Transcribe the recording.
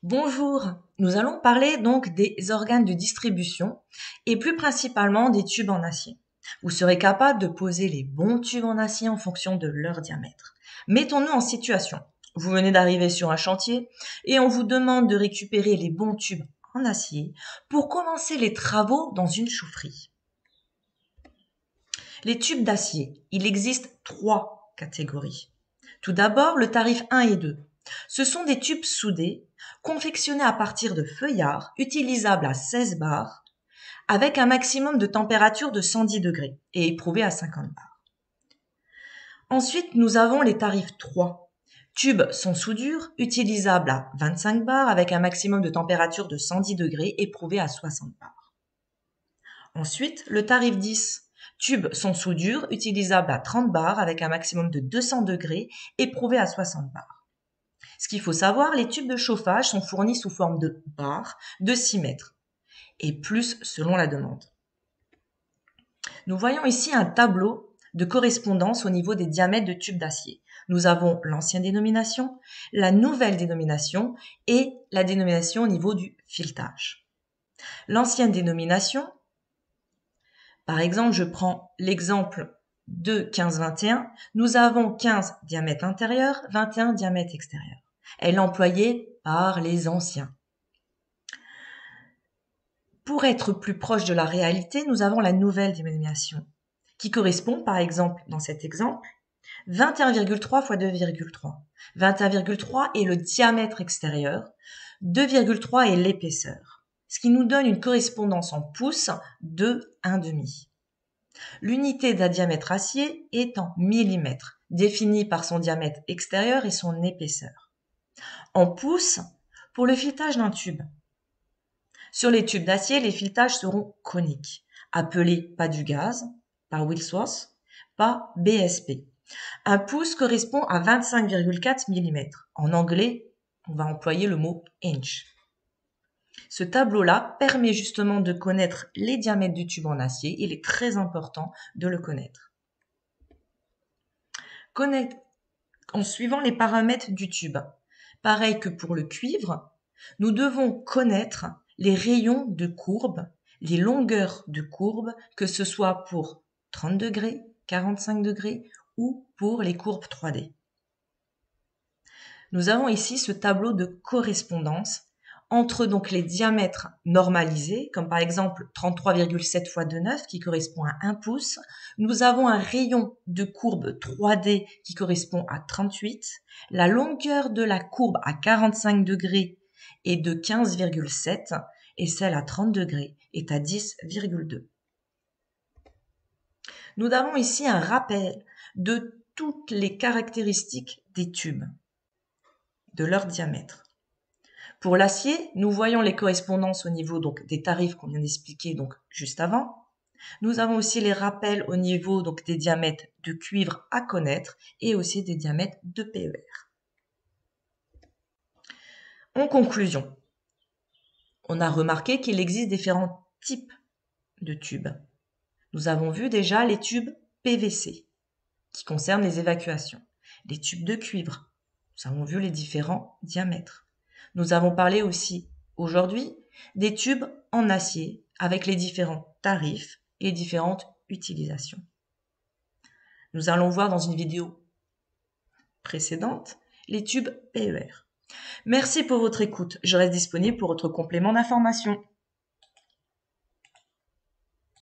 Bonjour, nous allons parler donc des organes de distribution et plus principalement des tubes en acier. Vous serez capable de poser les bons tubes en acier en fonction de leur diamètre. Mettons-nous en situation. Vous venez d'arriver sur un chantier et on vous demande de récupérer les bons tubes en acier pour commencer les travaux dans une chaufferie. Les tubes d'acier, il existe 3 catégories. Tout d'abord, le tarif 1 et 2. Ce sont des tubes soudés, confectionnés à partir de feuillard, utilisables à 16 bars, avec un maximum de température de 110 degrés et éprouvés à 50 bars. Ensuite, nous avons les tarifs 3. Tubes sans soudure, utilisables à 25 bars, avec un maximum de température de 110 degrés, éprouvés à 60 bars. Ensuite, le tarif 10. Tube sans soudure, utilisable à 30 bars avec un maximum de 200 degrés, éprouvé à 60 bars. Ce qu'il faut savoir, les tubes de chauffage sont fournis sous forme de barres de 6 mètres et plus selon la demande. Nous voyons ici un tableau de correspondance au niveau des diamètres de tubes d'acier. Nous avons l'ancienne dénomination, la nouvelle dénomination et la dénomination au niveau du filetage. L'ancienne dénomination, par exemple, je prends l'exemple de 15-21. Nous avons 15 diamètre intérieur, 21 diamètre extérieur. Elle est employée par les anciens. Pour être plus proche de la réalité, nous avons la nouvelle dénomination qui correspond, par exemple, dans cet exemple, 21,3 x 2,3. 21,3 est le diamètre extérieur, 2,3 est l'épaisseur, ce qui nous donne une correspondance en pouces de 1,5. L'unité d'un diamètre acier est en millimètres, définie par son diamètre extérieur et son épaisseur. En pouces, pour le filetage d'un tube. Sur les tubes d'acier, les filetages seront coniques, appelés pas du gaz, par Wilsworth, pas BSP. Un pouce correspond à 25,4 mm. En anglais, on va employer le mot inch. Ce tableau-là permet justement de connaître les diamètres du tube en acier. Il est très important de le connaître. En suivant les paramètres du tube. Pareil que pour le cuivre, nous devons connaître les rayons de courbe, les longueurs de courbe, que ce soit pour 30 degrés, 45 degrés ou pour les courbes 3D. Nous avons ici ce tableau de correspondance entre donc les diamètres normalisés, comme par exemple 33,7 x 2,9 qui correspond à 1 pouce. Nous avons un rayon de courbe 3D qui correspond à 38. La longueur de la courbe à 45 degrés est de 15,7 et celle à 30 degrés est à 10,2. Nous avons ici un rappel de toutes les caractéristiques des tubes, de leur diamètre. Pour l'acier, nous voyons les correspondances au niveau donc des tarifs qu'on vient d'expliquer donc juste avant. Nous avons aussi les rappels au niveau donc des diamètres de cuivre à connaître et aussi des diamètres de PER. En conclusion, on a remarqué qu'il existe différents types de tubes. Nous avons vu déjà les tubes PVC qui concernent les évacuations, les tubes de cuivre. Nous avons vu les différents diamètres. Nous avons parlé aussi aujourd'hui des tubes en acier avec les différents tarifs et les différentes utilisations. Nous allons voir dans une vidéo précédente les tubes PER. Merci pour votre écoute. Je reste disponible pour votre complément d'information.